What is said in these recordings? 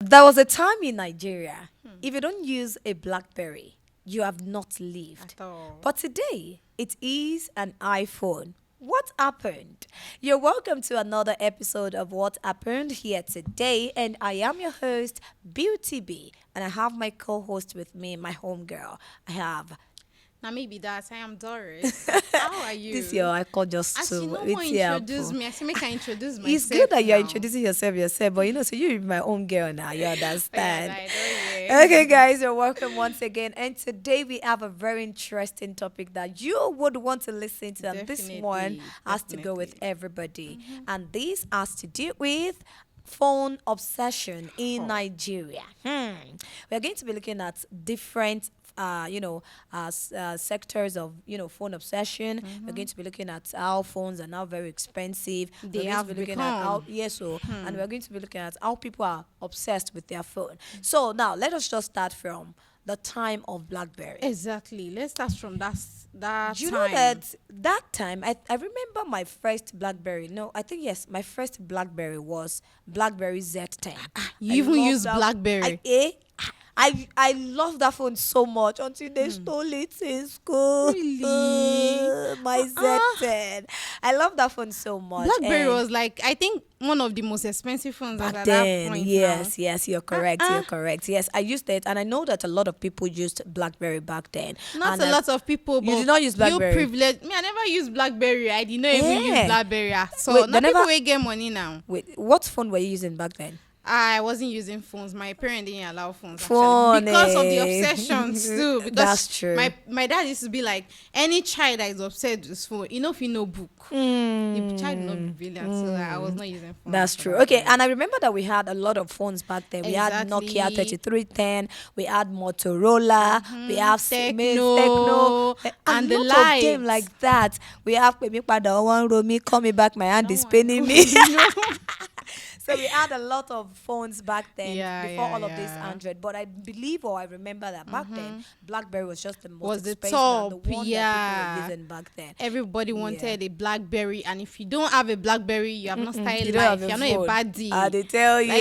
There was a time in Nigeria, if you don't use a Blackberry, you have not lived. At all. But today, it is an iPhone. What happened? You're welcome to another episode of What Happened here today, and I am your host, Beauty B, and I have my co-host with me, my homegirl. I have Now maybe that I am Doris. How are you? this year I call just As two. you know, It's more here, introduce Apple. me. I say make I introduce myself. It's good that you're now. introducing yourself, but so you're my own girl now. You Oh, yeah, understand? right, oh, yeah. Okay, guys, you're welcome once again. And today we have a very interesting topic that you would want to listen to. And this one Definitely, has to go with definitely. everybody. And this has to do with phone obsession in Oh. Nigeria. We're going to be looking at different sectors of phone obsession. We're going to be looking at how phones are now very expensive. They We're going have to be looking at how become. and we're going to be looking at how people are obsessed with their phone. So now let us just start from the time of BlackBerry. Exactly. Let's start from that Do you time. know that time I remember my first BlackBerry. No, I think yes, my first BlackBerry was BlackBerry Z10. You I even love use that- BlackBerry. I love that phone so much until they stole it in school. Really? My Z10. I love that phone so much. BlackBerry and was like I think one of the most expensive phones back at then. that point. Yes, you're correct. You're correct. Yes, I used it, and I know that a lot of people used BlackBerry back then. Not And a lot of people. But did not use BlackBerry? You privileged me. I never used BlackBerry. I did not even Yeah. use BlackBerry at all. Wait, Now they people never- will get money now. Wait, what phone were you using back then? I wasn't using phones. My parents didn't allow phones Funny. actually, because of the obsessions too. Because That's true. My dad used to be like, any child that is obsessed with phone, if you know book, the child will not be brilliant. So I was not using phones. That's for true. that Okay, time. and I remember that we had a lot of phones back then. We had Nokia Exactly. 3310, we had Motorola, we have Siemens, Techno, Techno, and the lot of them likes. like that. We have Pemi Pada One Romi, call me back, my hand No is one paining knows. me. So we had a lot of phones back then Yeah, before yeah, all of this yeah. Android. But I believe or I remember that back then BlackBerry was just the most Was the expensive and the top, one that yeah. people were using back then. Everybody wanted a BlackBerry, and if you don't have a BlackBerry, you have not started You don't have life. a You're not phone. a baddie. They tell you.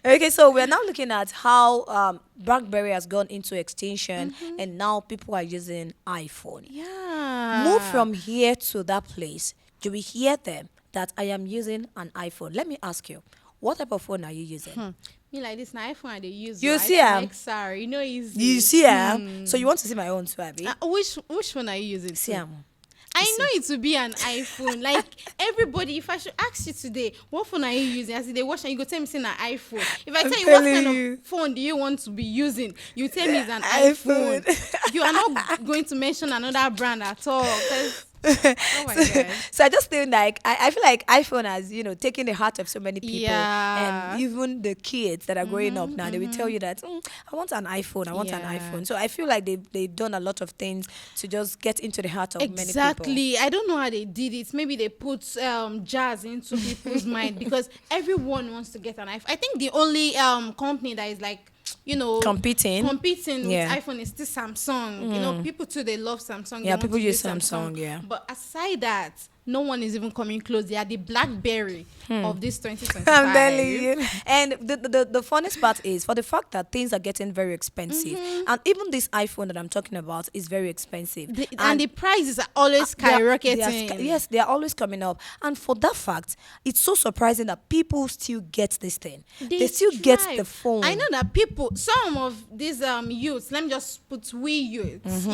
Like, Okay, so we're now looking at how BlackBerry has gone into extinction, and now people are using iPhone. yeah. Move from here to that place. Do we hear them that I am using an iPhone? Let me ask you, what type of phone are you using? Me like this now iPhone they use. You right? see, XR, easy. You see, so you want to see my own too, Abby? Which one are you using? See, too? I know it to be an iPhone. Like everybody, if I should ask you today, what phone are you using? As they watch and you go tell me it's an iPhone. If I I'm tell you what kind telling you. of phone do you want to be using, you tell me it's an iPhone. iPhone. You are not going to mention another brand at all. 'Cause- oh my god. So I just feel like I feel like iPhone has taken the heart of so many people, Yeah. and even the kids that are growing up now, they will tell you that I want an iPhone, I want an Yeah. iPhone. So I feel like they've done a lot of things to just get into the heart of many people. Exactly. I don't know how they did it. Maybe they put jazz into people's mind because everyone wants to get an iPhone. I think the only company that is like Competing. with iPhone is still Samsung. People too they love Samsung. They Yeah, want people to use Samsung, yeah. But aside that, no one is even coming close. They are the BlackBerry of this 2025. I'm telling you. And the funniest part is for the fact that things are getting very expensive. And even this iPhone that I'm talking about is very expensive. And the prices are always skyrocketing. Yes, they are always coming up. And for that fact, it's so surprising that people still get this thing. They still get the drive. phone. I know that some of these youths, let me just put we youths,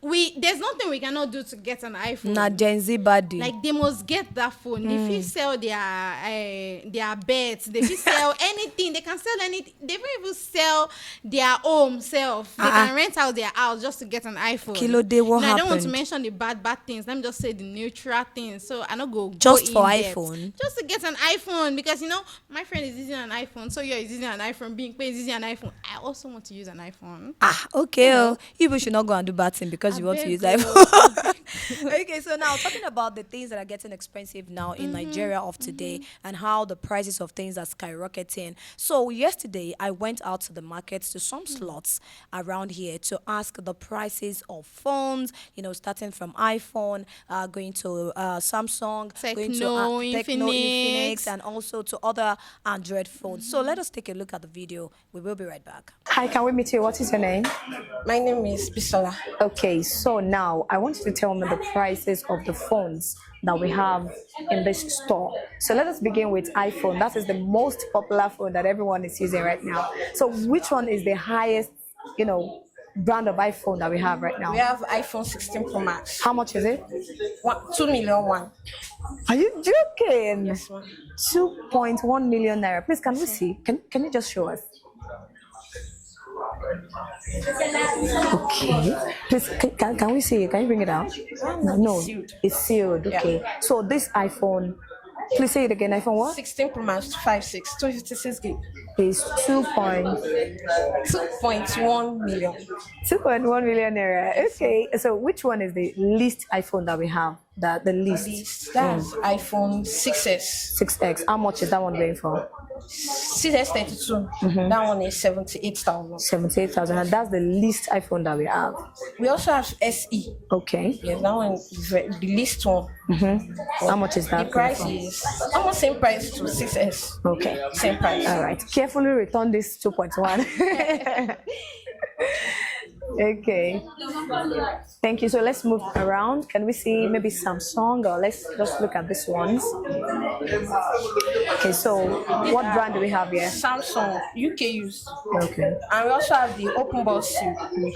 there's nothing we cannot do to get an iPhone. Na Gen Z body. Like they must get that phone. They fit sell their beds. They fit sell anything. They can sell anything. They will even sell their home self. They can rent out their house just to get an iPhone. Kilo day, what I don't want to happened? mention the bad things. Let me just say the neutral things. So I don't go Just go for in depth. iPhone? Just to get an iPhone because my friend is using an iPhone. So you're using an iPhone. Being is using an iPhone. I also want to use an iPhone. Okay. You people should not go and do bad thing because you want to use beg iPhone. Okay, Okay, so now talking about the things that are getting expensive now in Nigeria of today and how the prices of things are skyrocketing. So yesterday I went out to the markets to some slots around here to ask the prices of phones, starting from iPhone, going to Samsung, going to Techno, Techno, Infinix, Infinix. and also to other Android phones. So let us take a look at the video. We will be right back. Hi, can we meet you? What is your name? My name is Bisola. Okay, so now I want you to tell me the prices of the phones that we have in this store. So let us begin with iPhone. That is the most popular phone that everyone is using right now. So which one is the highest, brand of iPhone that we have right now? We have iPhone 16 Pro Max. How much is it? 2 million one. Are you joking? Yes, ma'am. 2.1 million naira. Please, can we see? Can you just show us? Okay. Please, can we see it? Can you bring it out? No, It's sealed. it's sealed. Okay. So this iPhone, please say it again. iPhone what? 16 Pro Max 256, 256 gig. Is 2.1 million. 2.1 million naira. Okay. So which one is the least iPhone that we have? The least. That's iPhone 6S. 6X. How much is that one going for? 6S32. That one is 78,000. 78,000. And that's the least iPhone that we have. We also have SE. Okay. Yes, that one is the least one. How much is that? The price going is almost same price to 6S. for? Okay. Same price. All right. Carefully return this 2.1. Okay. Thank you. So let's move around. Can we see maybe Samsung, or let's just look at these ones? Okay. So what brand do we have here? Samsung UK use. Okay. And we also have the open box seal. We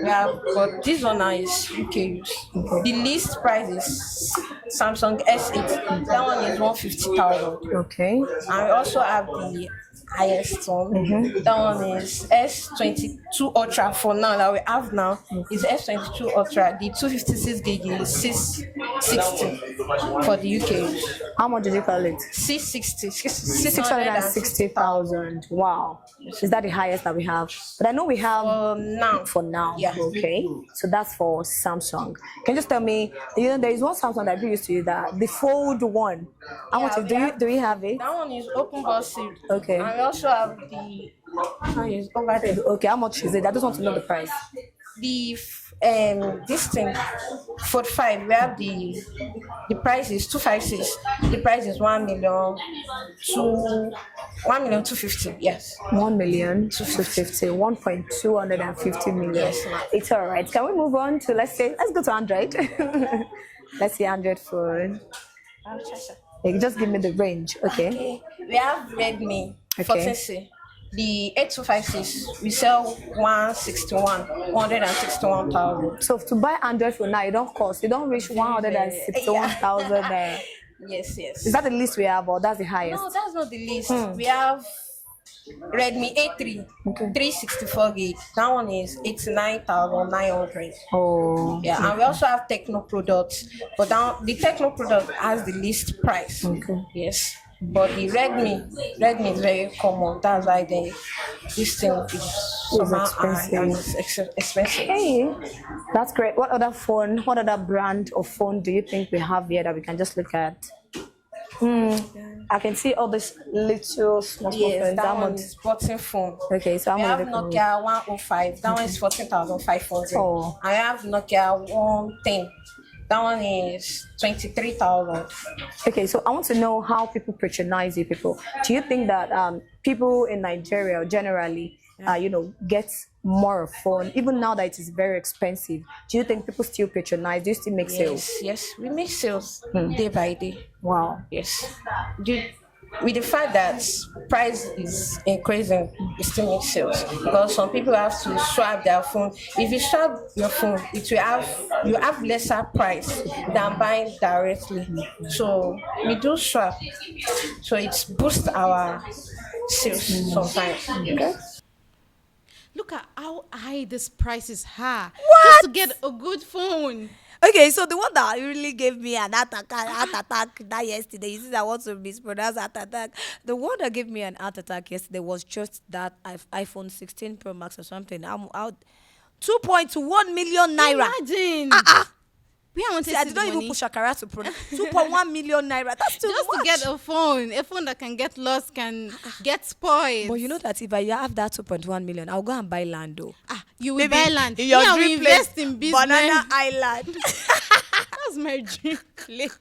have, but this one now is UK use. The least price is Samsung S8. That one is 150,000. Okay. And we also have the highest one. That one is S22 Ultra for now that we have now. Is S22 Ultra. The 256 gig is 660 for the UK use. How much did you call it? 660. 660,000. Wow. Is that the highest that we have? But I know we have Now. for now. Yeah. Okay. So that's for Samsung. Can you just tell me, there is one Samsung that we used to use, that the fold one. How much is, do you have it? That one is open box sealed. Okay. And we also have the over there. Okay, how much is it? I just want to know the price. The this thing 45. We have the price is 256. The price is 1,250,000. Yes. 1,250,000, 1.250 million. Yes, ma'am. It's all right. Can we move on to let's go to Android? Let's see Android phone. Okay, just give me the range. Okay. Okay. We have Redmi Okay. 14C. The 8256 we sell 161,000. So to buy Android phone now, it don't reach 161,000 there. Yes. Is that the least we have, or that's the highest? No, that's not the least. We have Redmi A3 364 gig. That one is 89,900. Oh. Yeah, and we also have Techno products, but now the Techno product has the least price. Okay. Yes, but the Redmi is very common. That's why this thing is somehow high and expensive. Hey, that's great. What other brand of phone do you think we have here that we can just look at? I can see all these little small Yes, phones. that one is button phone. Okay, so We I'm have Nokia 105. That one is 14,500. Oh. I have Nokia 110. That one is 23,000. Okay, so I want to know how people patronize you people. Do you think that people in Nigeria generally, get more of phone, even now that it is very expensive? Do you think people still patronize? Do you still make sales? Yes, we make sales day by day. Wow. Yes. With the fact that price is increasing, we still make sales because some people have to swap their phone. If you swap your phone, you have lesser price than buying directly. So we do swap. So it boosts our sales sometimes. Okay. Look at how high this prices are. What? Just to get a good phone. Okay, so the one that really gave me an heart attack that yesterday, you see, I want to mispronounce heart attack. The one that gave me an heart attack yesterday was just that iPhone 16 Pro Max or something. I'm out 2.1 million naira. Imagine. We want to See, I see did the not even money. push Shakara to produce 2.1 million naira. That's too Just much. to get a phone that can get lost, can get spoiled. But you know that if I have that 2.1 million, I'll go and buy land though. You will Maybe buy land. in your Me, I will dream invest place, in business. Banana Island. That's my dream place.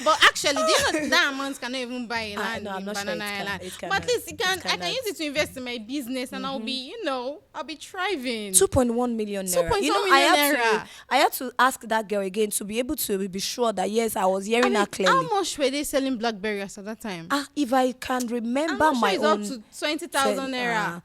But actually, do you know that amount cannot even buy a land no, I'm in not sure Banana it can. Island. It But at least it can. It I can cannot. use it to invest in my business, and I'll be, I'll be thriving. 2.1 million naira. 2.1 You know, million naira. I had to ask that girl again to be able to be sure that yes, I was hearing her clearly. How much were they selling Blackberries at that time? If I can remember I'm not my sure it's own, up to 20,000 naira.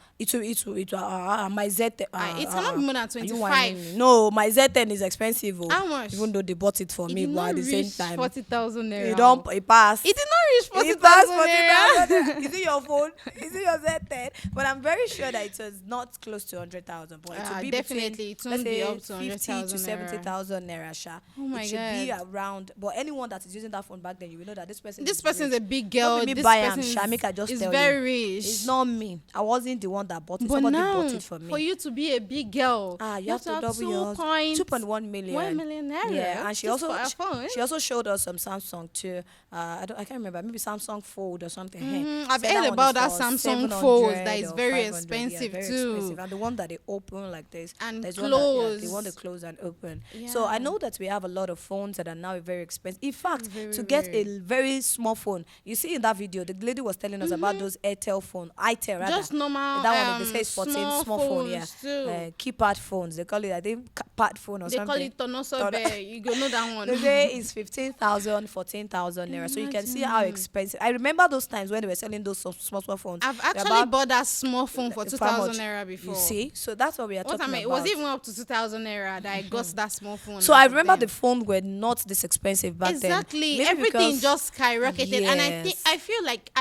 My Z. It cannot be more than are you 25. whining me? No, my Z10 is expensive. How much? Even though they bought it for It me, did but not at the same reach time, 40,000 naira. it passed. It did not reach It passed 40,000 naira. 40,000. Is it your phone? Is it your Z10? But I'm very sure that it was not close to 100,000. But it will be Definitely, between, it won't let's be say, up to 50 to 100,000 naira. 70,000 naira. Sha. Oh my it should be God. around. But anyone that is using that phone back then, you will know that this person. This is person's rich. a big Don't girl. be me This buy am, person sha, make I just is tell very you. rich. It's not me. I wasn't the one that bought it. But Somebody now, bought it for me. for you to be a big girl, You have to double yours. 2.1 million. 1 million naira. Yeah, and she just also for a phone. she also showed us some Samsung too. I can't remember. Maybe Samsung Fold or something. I've Said heard one about is that for Samsung 700 Fold that is or very 500. expensive very too. expensive. And the one that they open like this, And there's one that, close. they want to close and open. So I Yeah. know that we have a lot of phones that are now very expensive. In fact, Very, to get very. a very small phone, you see in that video, the lady was telling us about those Airtel phone, itel rather. Just normal, That one they say it's 14 small phone, yeah. phones too. Keypad phones. They call it, I think, pad phone or They something. call it Tonosobe. You go know that one. The day is 15,000, 14,000 naira. So you can see how expensive. I remember those times when they were selling those small phones. I've They're actually about- bought that small phone for how 2,000 much? naira before. You see, so that's what we are What talking I mean, it about. was even up to 2,000 naira that I got that small phone. So I back remember then. the phone were not this expensive back then. Exactly. Maybe Everything because- just skyrocketed, and Yes. I feel like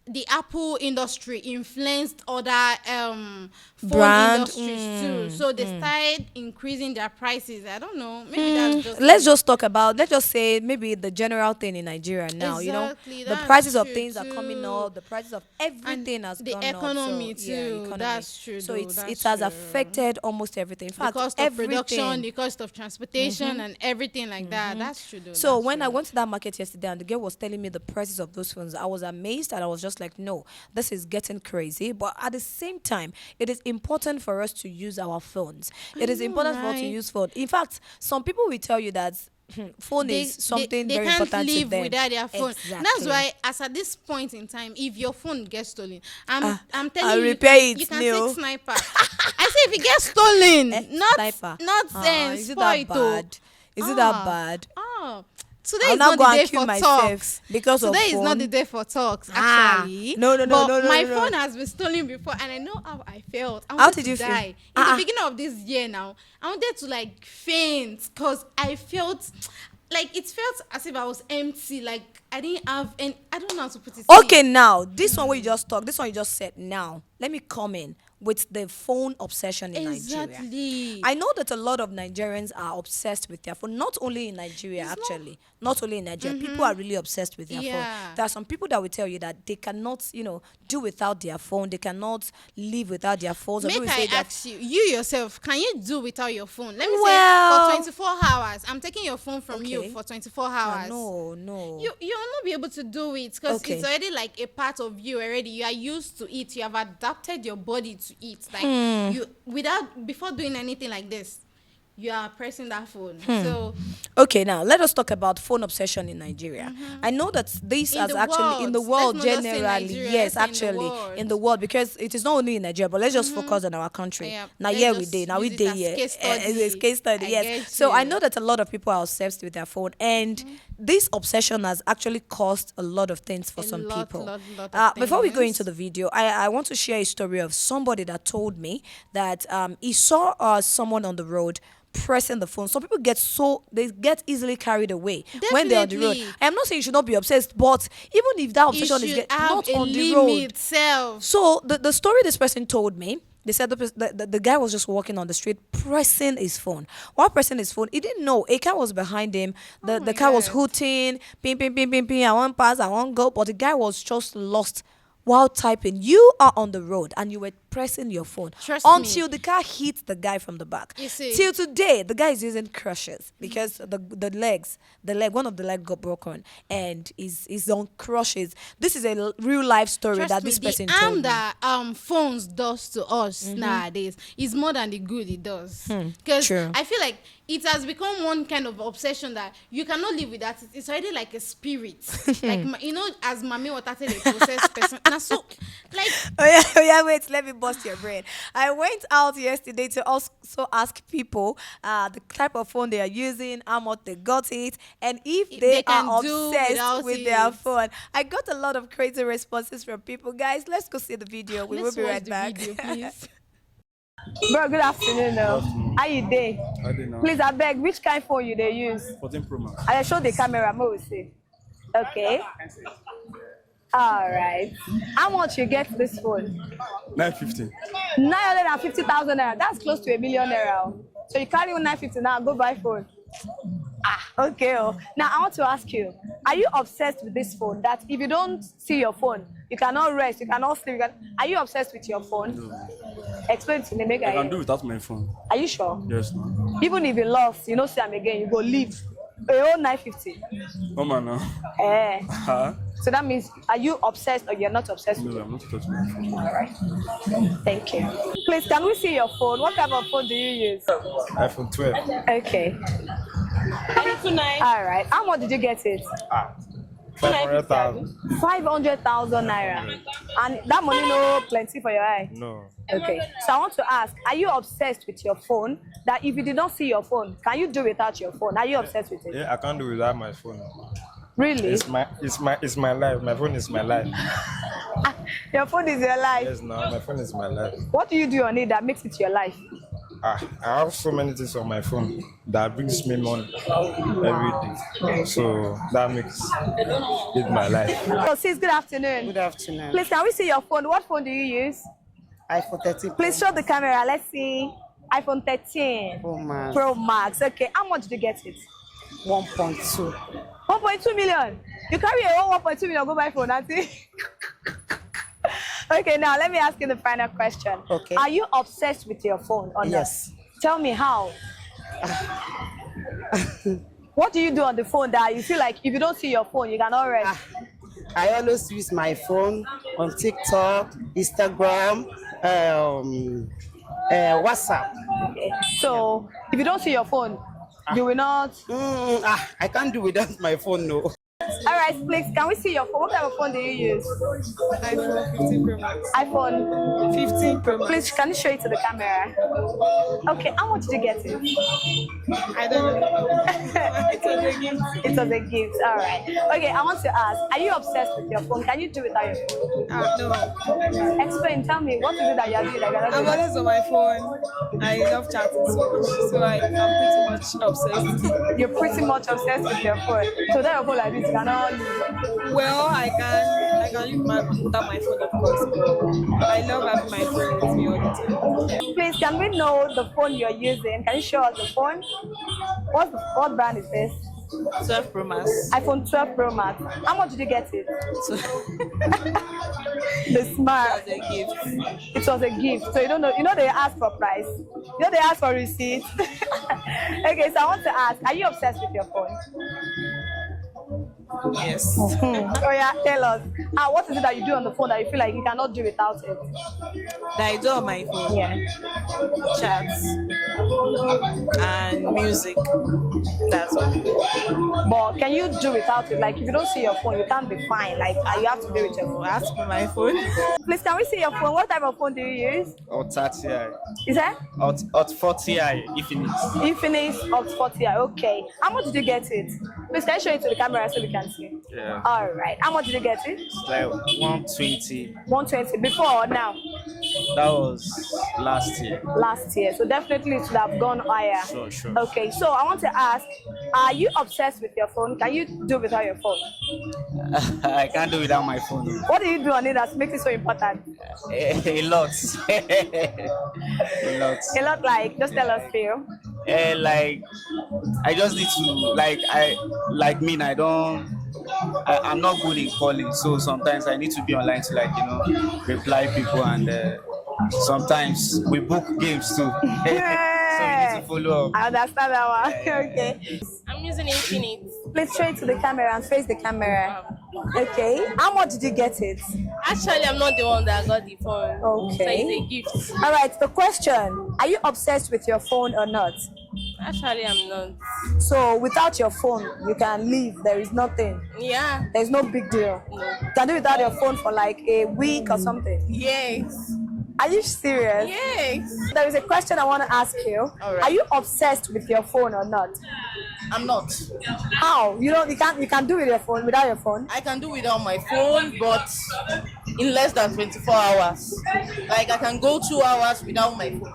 the Apple industry influenced other phone Brand, industries too. So they started increasing their prices. I don't know. Maybe that's just let's just say maybe the general thing in Nigeria now, Exactly, the that's prices of true things are coming too. up, the prices of everything has the gone economy up. So, too, economy. that's true So though, it that's has true. affected almost everything. In the fact, cost of everything. production, the cost of transportation, and everything like that. That's true though. So that's when I true. went to that market yesterday and the girl was telling me the prices of those phones, I was amazed and I was just like, no, this is getting crazy. But at the same time, it is important for us to use our phones. It is important for us to right? use phone. In fact, some people will tell you that phone is something they very can't important to live them. without their phone. Exactly. That's why, as at this point in time, if your phone gets stolen, I'm I'll telling you, repair it, you can Neil. take sniper. I say if it gets stolen, not Sniper. is Is it spoiled. that bad? Is it that bad? Oh, today I'll is now not go the and day kill for myself talks. because of Today is not phone. the day for talks. Ah, Actually, no, But my no. phone has been stolen before, and I know how I felt. I How wanted did to you feel? die. In Ah. the beginning of this year, now I wanted to like faint because I felt. Like it felt as if I was empty, like I didn't have any. I don't know how to put it. Okay, now this one where you just talk, this one you just said. Now let me come in with the phone obsession in Nigeria. Exactly. I know that a lot of Nigerians are obsessed with their phone. Not only in Nigeria, actually, not only in Nigeria. People are really obsessed with their phone. Yeah. There are some people that will tell you that they cannot, do without their phone. They cannot live without their phones. Some Make people I say that ask you yourself, can you do without your phone? Let me Well- say for 24 hours. I'm taking your phone from you Okay. for 24 hours. no. You'll not be able to do it because Okay. it's already like a part of you already. You are used to it. You have adapted your body to it. Like you before doing anything like this, you are pressing that phone. So Okay, now let us talk about phone obsession in Nigeria. I know that this In has the actually in the world. world Let's not just say generally, Nigeria, yes, let's say in the actually world. in the world, because it is not only in Nigeria, but let's just focus on our country. Yeah, Now let's here we just day, now we use it day as here. case It's study. case study, I yes. get So I you. know that a lot of people are obsessed with their phone, and this obsession has actually caused a lot of things for some people. lot of Before we go things. into the video, I want to share a story of somebody that told me that he saw someone on the road pressing the phone. Some people they get easily carried away when they're on the road. Definitely. I am not saying you should not be obsessed, but even if that you obsession is should not have a on the road. limit self. So the story this person told me, they said the guy was just walking on the street pressing his phone. While pressing his phone, he didn't know a car was behind him. The my car was God. hooting, ping, ping, ping, ping, ping. I want pass, I want go. But the guy was just lost while typing. You are on the road and you were pressing your phone Trust me. until the car hits the guy from the back. You see. Till today, the guy is using crutches because one of the leg got broken and is on crutches. This is a real life story Trust that me, this person the told harm me. that phones does to us nowadays is more than the good it does. Because True. I feel like it has become one kind of obsession that you cannot live without it. It's already like a spirit. Like as Mami Watate the process person. And so like Oh yeah, wait, let me bust your brain. I went out yesterday to also ask people the type of phone they are using, how much they got it, and if They they can are do obsessed without with their it. phone. I got a lot of crazy responses from people. Guys, let's go see the video. We let's will be watch right the back. video, please. Bro, good afternoon. How you dey? I didn't know. Please, I beg, which kind of phone you they use? 14 Pro Max. I show the camera, more see. Okay. All right. How much you get this phone? 950. 950,000 naira. That's close to 1 million naira. So you carry 950 now, go buy phone. Okay. Now I want to ask you, are you obsessed with this phone that if you don't see your phone, you cannot rest, you cannot sleep? Are you obsessed with your phone? No. Explain to me, make I I can hear. do without my phone. Are you sure? Yes, no. Even if you lost, you know, see them again, you go leave. A whole 950. No, man, no. Eh. Huh? So that means, are you obsessed or you're not obsessed with No, it? I'm not touching my phone. All right. Thank you. Please, can we see your phone? What type of phone do you use? iPhone 12. Okay. All right. How much did you get it? 500,000. 500,000 naira. And that money no plenty for your eye. No. Okay. So I want to ask, are you obsessed with your phone? That if you did not see your phone, can you do without your phone? Are you obsessed with it? Yeah, I can't do without my phone. Really? It's my life. My phone is my life. Your phone is your life. Yes, no, my phone is my life. What do you do on it that makes it your life? I have so many things on my phone that brings me money every day. So that makes it my life. So sis, good afternoon. Good afternoon. Please, can we see your phone? What phone do you use? iPhone 13 Please show the camera. Let's see. iPhone 13 Pro Max Pro Max. Okay, how much did you get it? 1.2. 1.2 million. You carry a whole 1.2 million, go buy phone, auntie. Okay, now let me ask you the final question. Okay. Are you obsessed with your phone or not? Yes. Tell me how. What do you do on the phone that you feel like if you don't see your phone, you cannot rest? I always use my phone on TikTok, Instagram, WhatsApp. Okay. So if you don't see your phone, you will not. I can't do without my phone, no. All right, please, can we see your phone? What type of phone do you use? iPhone 15 Pro Max. iPhone 15 Pro Max. Please, can you show it to the camera? Okay, how much did you get it? I don't know. It was a gift. It was a gift. All right. Okay, I want to ask, are you obsessed with your phone? Can you do without your phone? No. Explain, tell me, what is it that you are doing that you are not I'm doing? always on my phone. I love chatting so much. So I'm pretty much obsessed. You're pretty much obsessed with your phone. So that your phone like this, you cannot use it. Well, I can live without my phone, of course. But I love having my phone with me all the time. Please, can we know the phone you're using? Can you show us the phone? What brand is this? 12 Pro Max. iPhone 12 Pro Max. How much did you get it? So The smart. a gift. It was a gift. So you don't know, they ask for price. They ask for receipt. Okay, so I want to ask, are you obsessed with your phone? Yes. Oh yeah, tell us. What is it that you do on the phone that you feel like you cannot do without it? That I do on my phone. Yeah. Chats and music. That's all. But can you do without it? Like if you don't see your phone, you can't be fine. Like you have to be with your phone. I have to be my phone. Please, can we see your phone? What type of phone do you use? Hot 30i. Is that Hot 40i, Infinix. Infinix Hot 40i? Okay. How much did you get it? Please, can you show it to the camera so we can see? Yeah. All right. How much did you get it? It's like 120. 120. Before or now? That was last year. Last year. So definitely it should have gone higher. Sure. Okay. So I want to ask, are you obsessed with your phone? Can you do without your phone? I can't do without my phone. What do you do on it that makes it so important? A lot. A lot. A lot, like, just tell us few. Like, I just need to, I'm not good in calling, so sometimes I need to be online to reply people and sometimes we book games too. So we need to follow up. I understand that one. Okay. I'm using Infinite. Please straight to the camera and face the camera. Okay. How much did you get it? Actually, I'm not the one that got the phone. Okay. So it's a gift. All right. The question: are you obsessed with your phone or not? Actually, I'm not. So without your phone, you can live. There is nothing. Yeah. There's no big deal. You can do without your phone for like a week or something. Yes. Are you serious? Yes. There is a question I want to ask you. All right. Are you obsessed with your phone or not? I'm not. How? You can do with your phone without your phone? I can do without my phone, but in less than 24 hours. Like I can go 2 hours without my phone.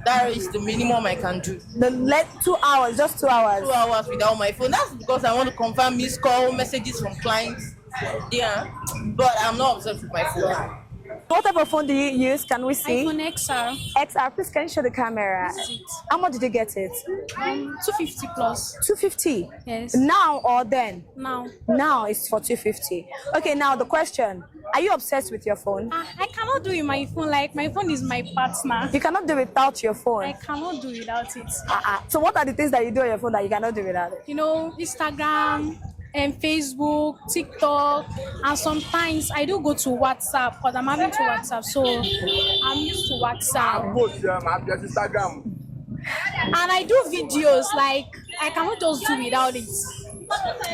That is the minimum I can do. 2 hours, just 2 hours. 2 hours without my phone. That's because I want to confirm missed call messages from clients. Yeah, but I'm not obsessed with my phone. What type of phone do you use? Can we see? iPhone XR. XR, please can you show the camera? How much did you get it? 250 plus. 250? Yes. Now or then? Now. Now it's for 250. Okay, now the question. Are you obsessed with your phone? I cannot do it with my phone. Like, my phone is my partner. You cannot do without your phone? I cannot do without it. So what are the things that you do on your phone that you cannot do without it? You know, Instagram and Facebook, TikTok, and sometimes I do go to WhatsApp because I'm having to WhatsApp. So I'm used to WhatsApp. And I do videos, like, I cannot just do without it.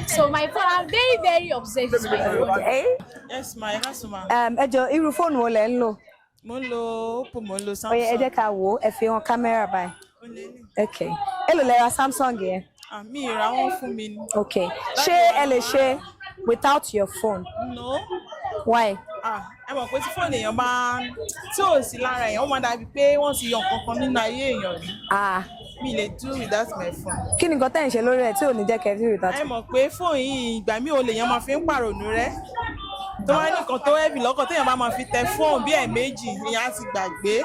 So my phone, I'm very, very obsessed with my phone. Okay. Yes, my customer. Ẹjọ irú fóònù wo lẹ ń lò? Mo ń lo Oppo, mo ń lo Samsung. Oye, ẹ jẹ́ ká wò ó, ẹ fi hàn kámẹ́rà báyìí. Okay. Èló lẹ ra Samsung yẹn? Mi ìra wọn fún mi ni. Okay. Ṣé ẹ lè ṣe without your phone? No. Why? Ẹ mọ̀ pé tí fóònù èèyàn bá tí ò sí lára èèyàn, ó máa dàbí pé wọ́n ti yọ nǹkan kan nínú ayé èèyàn ni. Mi lè do without my phone. Kí ni nǹkan tẹ́ ń ṣe lórí ẹ̀ tí ò ní jẹ́ kẹ́ do without? Ẹ mọ̀ pé fóònù yìí ìgbà míì olè yẹn máa fi ń pàrònú rẹ̀. Tó bá ní nǹkan tó heavy lọ́kàn téèyàn bá máa fi tẹ fóònù bí ẹ̀ẹ̀mejì ìyẹn á ti gbàgbé.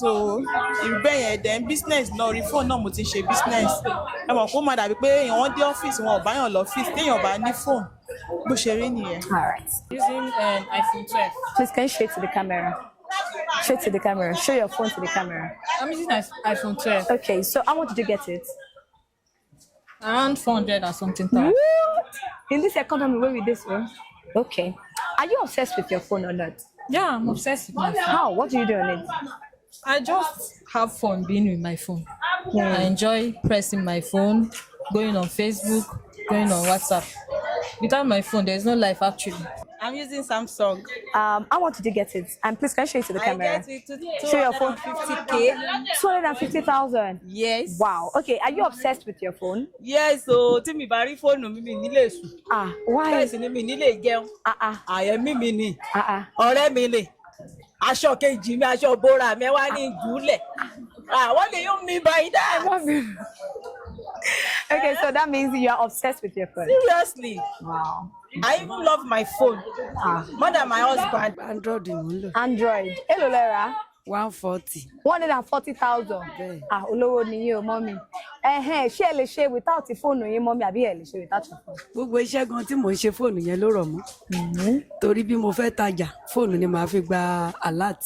So ìbẹ̀ yẹn dẹ̀ ń business náà orí fóònù náà mo ti ṣe business. Ẹ mọ̀ pé ó máa dàbí pé èèyàn wọ́n dé ọ́fíìsì wọn ò bá yàn lọ́fíìsì téèyàn bá ní fóònù bó ṣe rí nìyẹn. All right. Using an iPhone 12. Please can you show it to the camera? Show it to the camera. Show your phone to the camera. I'm using an iPhone 12. Okay, so how much did you get it? Around 400 or something. What? In this economy, where with this one? Okay. Are you obsessed with your phone or not? Yeah, I'm obsessed with my phone. How? What do you do on it? I just have fun being with my phone. I enjoy pressing my phone, going on Facebook, going on WhatsApp. Without my phone, there's no life actually. I'm using Samsung. How much did you get it? And please can you show it to the camera? I get it to Show your phone. 250K. 250,000. Yes. Wow. Okay. Are you obsessed with your phone? Yes, so tí mi bá rí fóònù mi nílé sùn. Why? Bẹ́ẹ̀ sì ni mi nílé jẹun. Àyẹ̀mí mi ni. Ọ̀rẹ́ mi ni. Aṣọ kejì mi, aṣọ bóra mi wá ní ìdúlẹ̀. What do you mean by that? Okay, so that means you are obsessed with your phone. Seriously. Wow. I even love my phone more than my husband. Android ni mo ń lò. Android. Hello, Lara. 140. 140,000. Olówó ni yín o, mommy. Ṣé ẹ lè ṣe without fóònù yín, mommy, àbí ẹ lè ṣe without your phone? Gbogbo iṣẹ́ gan tí mò ń ṣe fóònù yẹn ló rọ̀ mọ́. Torí bí mo fẹ́ tajà, fóònù ni màá fi gba alert.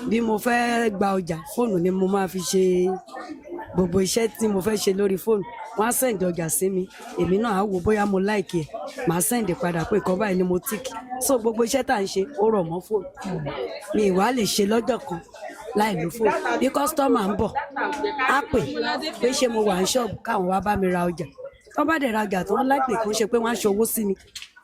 Bí mo fẹ́ gba ọjà, fóònù ni mo máa fi ṣe gbogbo iṣẹ́ tí mo fẹ́ ṣe lórí fóònù. Wọ́n á send ọjà sí mi. Èmi náà á wò bóyá mo like ẹ̀. Màá send padà pé nǹkan báyìí ni mo tick. So gbogbo iṣẹ́ tá à ń ṣe ó rọ̀ mọ́ fóònù. Mi ìwà lè ṣe lọ́jọ́ kan láì lo fóònù. Bí kọ́sítọ́mà ń bọ̀, á pè pé ṣé mo wà ní ṣọ́ọ̀bù káwọn wá bá mi ra ọjà. Wọ́n bá dẹ̀ ra ọjà tí wọ́n láìpẹ́ kó ṣe pé wọ́n á ṣòwò sí mi.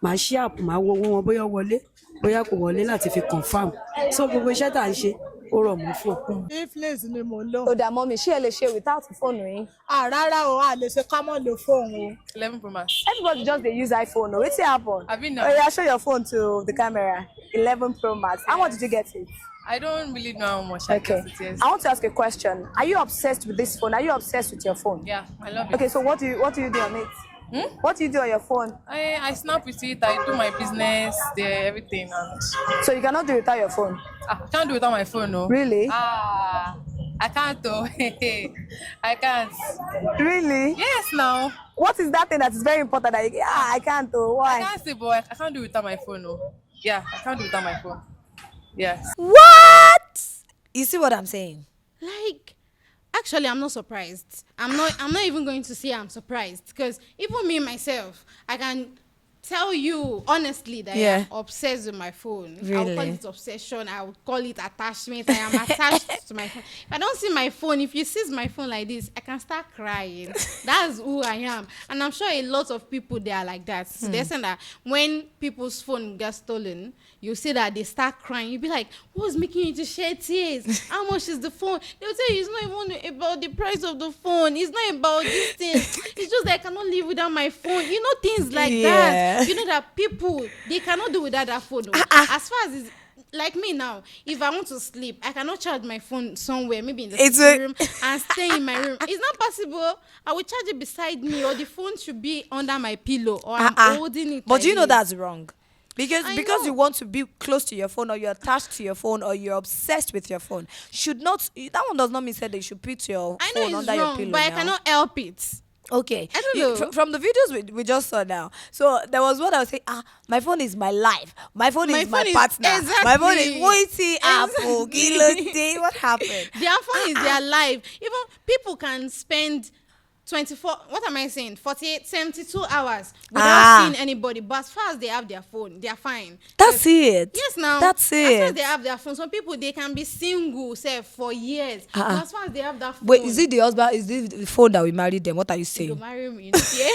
Màá ṣí àpò, màá wo owó wọn bóyá wọlé, bóyá kò wọlé láti fi confirm. So gbogbo iṣẹ́ tá à ń ṣe ó rọ̀ mọ́ fóònù. Influence ni mo lò. Ó dà mommy, ṣé ẹ lè ṣe without fóònù yín? Rárá o, a lè ṣe ká mọ́ lo fóònù o. 11 Pro Max. Everybody just dey use iPhone. Wetin happen? Have you know? Oh yeah, show your phone to the camera. 11 Pro Max. How much did you get it? I don't really know how much I Okay. get it is. I want to ask a question. Are you obsessed with this phone? Are you obsessed with your phone? Yeah, I love it. Okay, so what do you do on it? What do you do on your phone? I snap with it, I do my business, everything. And So you cannot do it without your phone? I can't do it without my phone, no. Really? I can't though. I can't. Really? Yes, now. What is that thing that is very important that I can't do? Why? I can't say, but I can't do it without my phone, no. Yeah, I can't do it without my phone. Yes. What? You see what I'm saying? Like, actually, I'm not surprised. I'm not even going to say I'm surprised, because even me myself, I can tell you honestly that Yeah. I am obsessed with my phone. I would Really? call it obsession. I would call it attachment. I am attached to my phone. If I don't see my phone, if you seize my phone like this, I can start crying. That's who I am. And I'm sure a lot of people, they are like that. So they're saying that when people's phone gets stolen, you see that they start crying. You'll be like, what's making you to shed tears? How much is the phone? They'll tell you it's not even about the price of the phone. It's not about this thing. It's just that I cannot live without my phone. You know, things like that. You know that people, they cannot do without that phone. As far as it's, like me now, if I want to sleep, I cannot charge my phone somewhere, maybe in the sitting room, and stay in my room. It's not possible. I will charge it beside me, or the phone should be under my pillow, or I'm holding it. But like you know this. that's wrong. Because I because know. you want to be close to your phone, or you're attached to your phone, or you're obsessed with your phone, should not, that one does not mean that you should put your I know phone it's under your wrong, pillow but I now. cannot help it. Okay. I don't know. From the videos we just saw now. So there was one I was saying, my phone is my life. My phone My is my phone is- partner. My phone is exactly. Moiti Apple. Gilote. What happened? Their phone is their life. Even people can spend 24, what am I saying? 48, 72 hours without seeing anybody. But as far as they have their phone, they are fine. That's it. Yes, now. That's As far as it. they have their phone, some people, they can be single, say, for years. But as far as they have that phone. Wait, is it the husband? Is it the phone that we married them? What are you You saying? marry me. Yeah.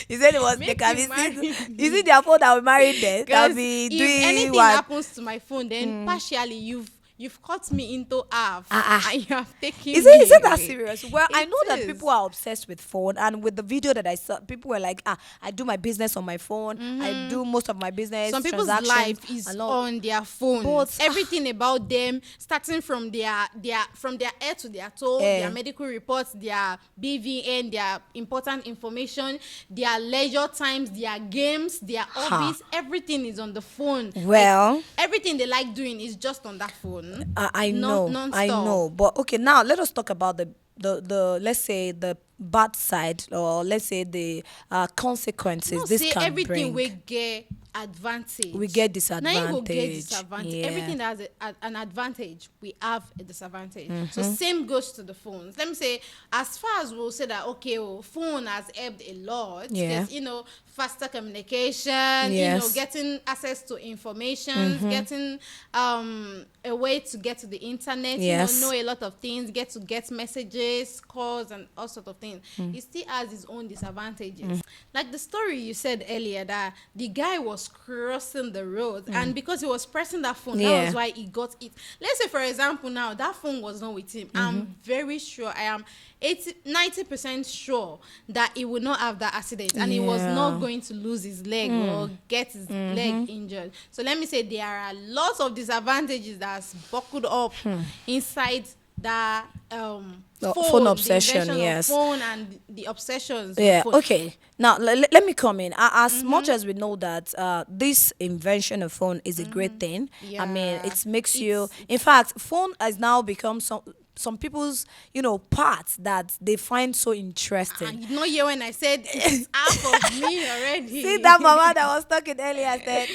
You said it was they Make can be you marry single. me. Is it their phone that we married them? That Because be if doing anything what? happens to my phone, then partially you've cut me into half, and you have taken Is me it that away. serious? Well, I It know that is. people are obsessed with phone, and with the video that I saw, people were like, I do my business on my phone. I do most of my business. Some people's transactions life is and all. on their phone. But- Everything about them, starting from their head to their toe, their medical reports, their BVN, their important information, their leisure times, their games, their hobbies, everything is on the phone. Well, Everything they like doing is just on that phone. I know, non-stop. I know. But okay, now let us talk about the let's say the bad side, or let's say the consequences No, this say can everything bring. we get advantage. We get Now you go get disadvantage. disadvantage. Yeah. Everything that has an advantage, we have a disadvantage. Mm-hmm. So same goes to the phones. Let me say, as far as we'll say that, okay, phone has helped a lot. Yeah. Because, faster communication, Yes. getting access to information, getting a way to get to the internet, Yes. know a lot of things, get messages, calls, and all sorts of things. It still has its own disadvantages. Like the story you said earlier, that the guy was crossing the road, and because he was pressing that phone, that Yeah. was why he got it. Let's say, for example, now that phone was not with him. I'm very sure, I am 90% sure that he would not have that accident, and he was not going to lose his leg or get his leg injured. So let me say, there are lots of disadvantages that's buckled up inside that phone obsession, the invention of yes. phone and the obsessions. Yeah. Of phone. Okay. Now let me come in. As much as we know that this invention of phone is a great thing, I mean, Yeah. it makes you. In fact, phone has now become some people's parts that they find so interesting. And you did not hear when I said it's half of me already. See that mama that was talking earlier said,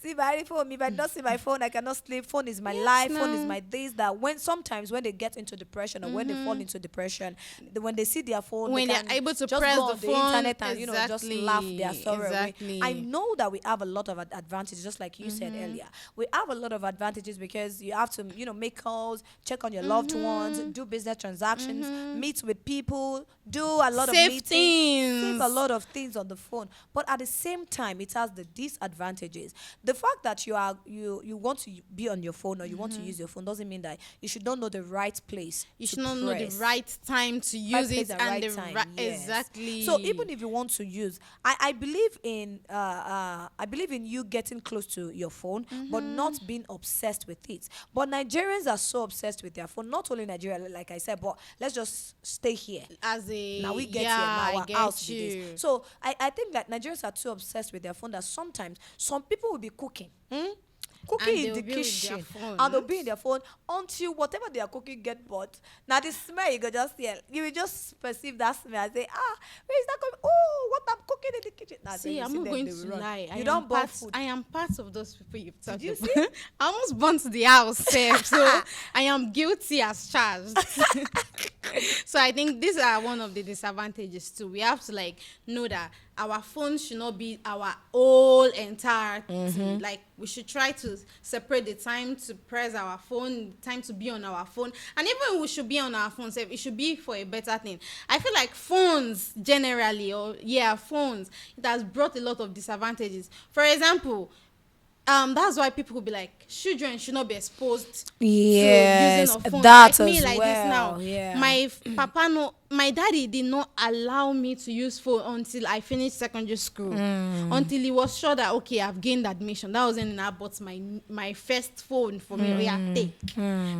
see my phone, if I don't see my phone, I cannot sleep. Phone is my life, phone is my this, that. Sometimes when they get into depression, or when they fall into depression, when they see their phone, When they they're can able to just press go the on the phone, internet and just laugh their sorrow exactly. away. I know that we have a lot of advantages, just like you said earlier. We have a lot of advantages because you have to make calls, check on your loved ones, do business transactions, meet with people, do a lot of Save meetings, things. save a lot of things on the phone. But at the same time, it has the disadvantages. The fact that you want to be on your phone, or you want to use your phone, doesn't mean that you should not know the right place. You to should not know the press. right time to Right use place it, and and right the time, right yes. exactly. So even if you want to use, I believe in you getting close to your phone, but not being obsessed with it. But Nigerians are so obsessed with their phone. Not only Nigeria, like I said, but let's just stay here. as a Now we get yeah, here. Now I our get house be you. this. So I think that Nigerians are too obsessed with their phone that sometimes some people will be cooking. Cooking And in the they'll be with their kitchen, phone. and they'll be in their phone until whatever they are cooking get bored. Now the smell, you go just hear, you will just perceive that smell and say, where is that coming? Oh, what I'm cooking in the kitchen. See, you I'm see not them, going they to will run. lie. You don't burn part, food. I am part of those people you've talked you about. see? I almost burnt the house, sef, so I am guilty as charged. So I think these are one of the disadvantages too. We have to like know that our phones should not be our whole entirety. Like we should try to separate the time to press our phone, time to be on our phone, and even we should be on our phones, it should be for a better thing. I feel like phones generally, phones, it has brought a lot of disadvantages. For example, that's why people will be like, children should not be exposed to using of phones. that like me as like well. this now. Yeah. My daddy did not allow me to use phone until I finished secondary school. Until he was sure that okay, I've gained admission. That was when I bought my first phone for me. Take.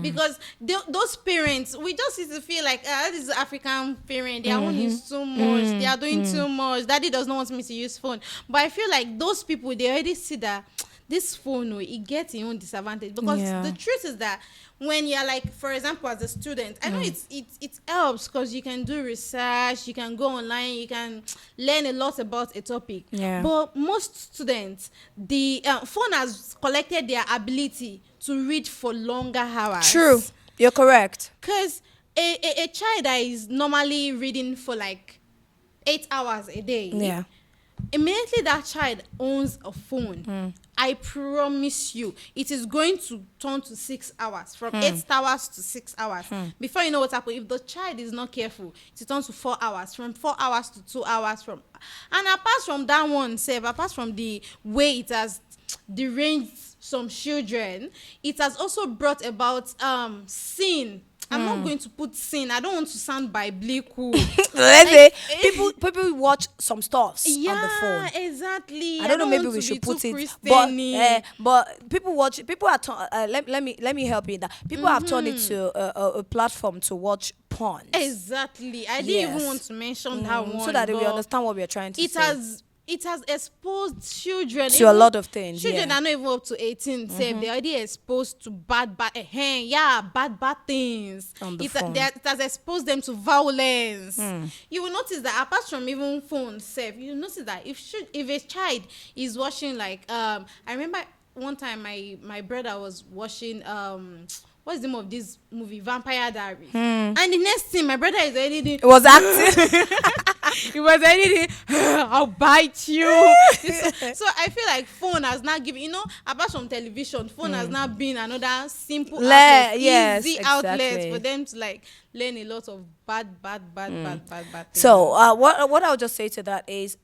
Because those parents, we just used to feel like this is African parent. Their own is too much. They are doing too much. Daddy does not want me to use phone. But I feel like those people, they already see that this phone, it gets its own disadvantage, because the truth is that when you're like, for example, as a student, I know it helps because you can do research, you can go online, you can learn a lot about a topic. But most students, the phone has collected their ability to read for longer hours. True, you're correct. Because a child that is normally reading for like 8 hours a day, immediately that child owns a phone, I promise you it is going to turn to 6 hours, from 8 hours to 6 hours. Before you know what happens, if the child is not careful, it turns to 4 hours, from 4 hours to 2 hours, and apart from that one, apart from the way it has deranged some children, it has also brought about sin. I'm not going to put sin. I don't want to sound biblical. Let's say people watch some stuffs on the phone. Exactly. I don't know. Maybe we should put it, but people watch. People are. Let me help you in that. People have turned it to a platform to watch porn. Exactly. I didn't even want to mention that one, so that they will understand what we are trying to say. It has exposed children to a lot of things. Children are not even up to 18. They're already exposed to bad things. On the phone. It has exposed them to violence. You will notice that apart from even phones, you notice that if a child is watching, like I remember one time my brother was watching what's the name of this movie, Vampire Diaries, and the next thing my brother is already doing, it was acting. It was anything. I'll bite you. So I feel like phone has not given, apart from television, phone has not been another simple easy outlet for them to like learn a lot of bad things. So what I'll just say to that is,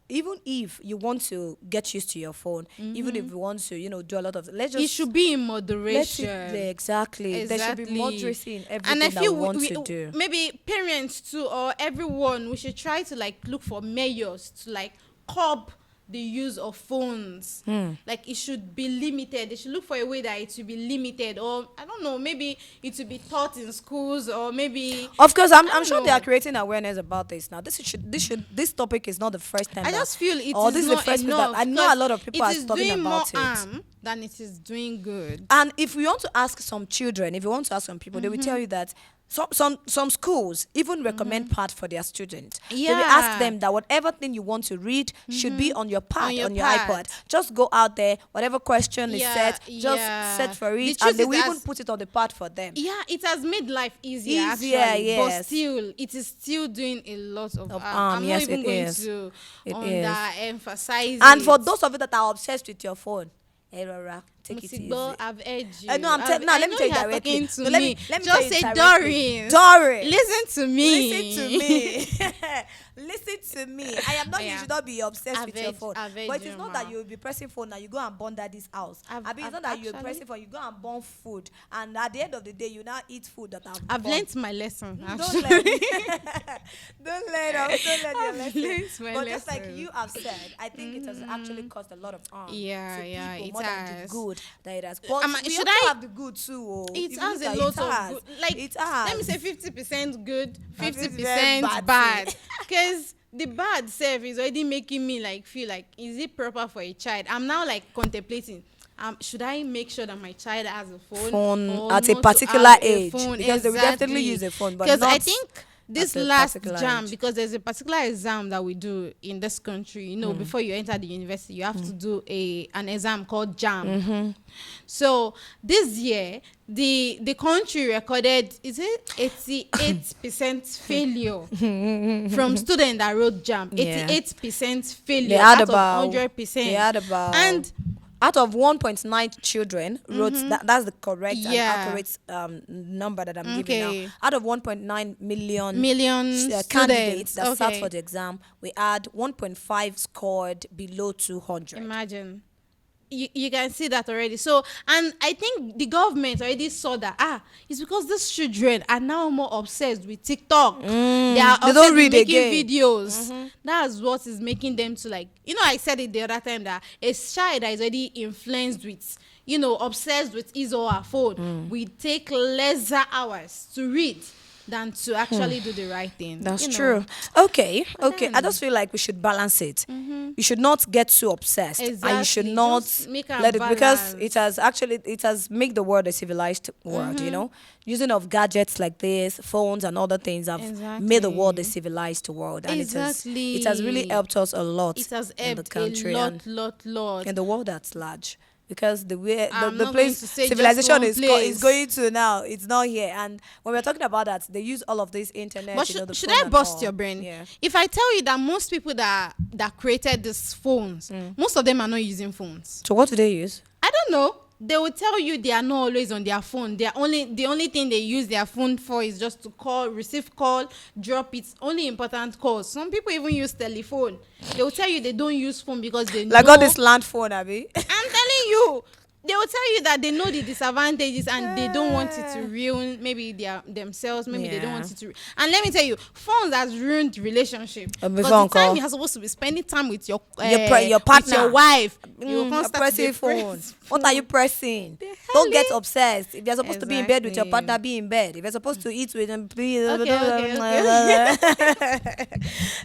even if you want to get used to your phone, even if you want to do a lot of, it should be in moderation. Exactly. There should be moderation in everything and I feel that we want to do. Maybe parents too, or everyone, we should try to like look for measures to like curb the use of phones. Like it should be limited. They should look for a way that it should be limited, or I don't know, maybe it should be taught in schools, or maybe, of course, I'm sure they are creating awareness about this now. This topic is not the first time. I just feel this is the first enough. I know a lot of people are talking about more it. harm than it is doing good. And if we want to ask some children, if you want to ask some people, they will tell you that some schools even recommend pad for their students. They will ask them that whatever thing you want to read should be on your pad, on your iPad. Just go out there, whatever question is set, just set for it, and they will even put it on the pad for them. Yeah, it has made life easier, actually, yes. but still, it is still doing a lot of harm. I'm not even going to emphasize. And for those of you that are obsessed with your phone, take it easy. I've heard you. No, let me tell you directly. Let me just say, Doreen, listen to me. Listen to me. I am not. You should not be obsessed with your phone. But it is not that you will be pressing phone and you go and burn daddy's house. It's not that you are pressing phone, you go and burn food, and at the end of the day, you now eat food that I've learnt my lesson. Don't learn your lesson. But just like you have said, I think it has actually caused a lot of harm. It more has. than the good that it has. But we should also have the good too. It has a lot of good. Like, it has. Let me say 50% good, 50% bad. Because the bad self is already making me like feel like, is it proper for a child? I'm now like contemplating. Should I make sure that my child has a phone at a particular age? Because they will definitely use a phone, but because I think this at a last particular jam, age. because there's a particular exam that we do in this country. You know, before you enter the university, you have to do an exam called jam. So this year, the country recorded, is it 88% failure from students that wrote jam. 88% failure They had out about of 100%. They had about and out of 1.9 children wrote that's the correct and Yeah. accurate number that I'm giving Okay. now. Out of 1.9 million million candidates students that sat okay. for the exam, we had 1.5 scored below 200. Imagine. You can see that already. So, and I think the government already saw that it's because these children are now more obsessed with TikTok. They are They obsessed don't with read making again. videos. That's what is making them to, like, I said it the other time, that a child that is already influenced with, obsessed with his or her phone, will take lesser hours to read than to actually do the right thing. That's true. Okay. I just feel like we should balance it. You should not get too obsessed, and you should Exactly. not Just make am let it, because balance. it has made the world a civilized world. Using of gadgets like this, phones and other things have made the world a Exactly. civilized world, and Exactly. it has really helped us a lot It has in the helped country a and lot. in the world at large. Because the way I'm the not going place to say just civilization one is place. going to now, it's not here. And when we're talking about that, they use all of this internet. But the should phone I and bust all. your brain? Yeah. If I tell you that most people that created these phones, most of them are not using phones. So what do they use? I don't know. They will tell you they are not always on their phone. The only thing they use their phone for is just to call, receive call, drop it. Only important calls. Some people even use telephone. They will tell you they don't use phone because they Like know. all this land phone, Abby. I'm telling you. They will tell you that they know the disadvantages and they don't want it to ruin maybe themselves. Maybe they don't want it to. And let me tell you, phones has ruined relationship. Because before the time call. you're supposed to be spending time with your your with partner. your wife, you will You're constantly pressing phone. What are you pressing? The Don't get hell? obsessed. If you're supposed to be in bed with your Exactly. partner, be in bed. If you're supposed to eat with them, please. Okay.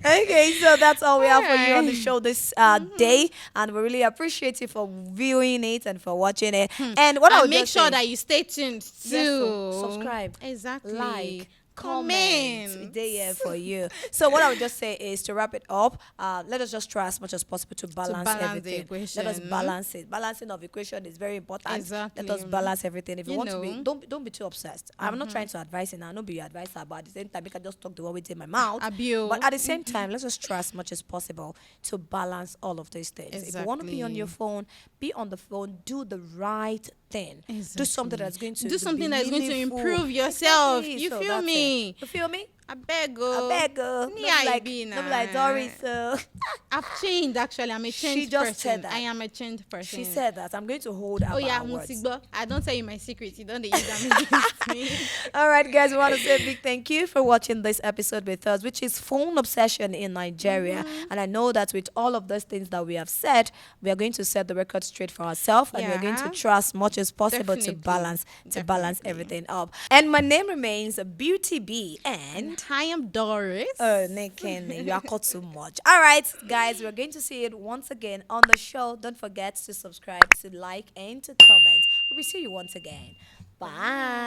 Okay, so that's all we have for you on the Alright. show this day, and we really appreciate you for viewing it and for watching it. And what I And would make just sure say, that you stay tuned too. yes, so subscribe, Exactly. like, comment. Comment. They here for you. So what I would just say is, to wrap it up, let us just try as much as possible to balance balance the everything. Let us equation. balance it. Balancing of equation is very important. Exactly. Let us balance everything. If you You want to be, know. don't be too obsessed. I'm not trying to advise you now. Not be your advisor, but at the same time, you can just talk the word within my mouth. Abio. But at the same time, let's just try as much as possible to balance all of these things. If you want to be on your Exactly. phone, be on the phone. Do the right thing. Do something that's going to Do something be that's going to meaningful. improve yourself. Exactly. You So feel that's it. me? You feel me? I beg you. I beg her. Me, Not I like, be not like Doris. I've changed actually. I'm a She changed just person. said that. I am a changed person. She said that. I'm going to hold her Oh by yeah, her words. Musigbo. I don't tell you my secret. You don't use them against me. All right, guys, we want to say a big thank you for watching this episode with us, which is phone obsession in Nigeria. And I know that with all of those things that we have said, we are going to set the record straight for ourselves, and we are going to Yeah. try as much as possible Definitely. to balance everything up. And my name remains Beauty B, and I am Doris. Nicken, you are caught too much. All right, guys, we're going to see it once again on the show. Don't forget to subscribe, to like, and to comment. We will see you once again. Bye.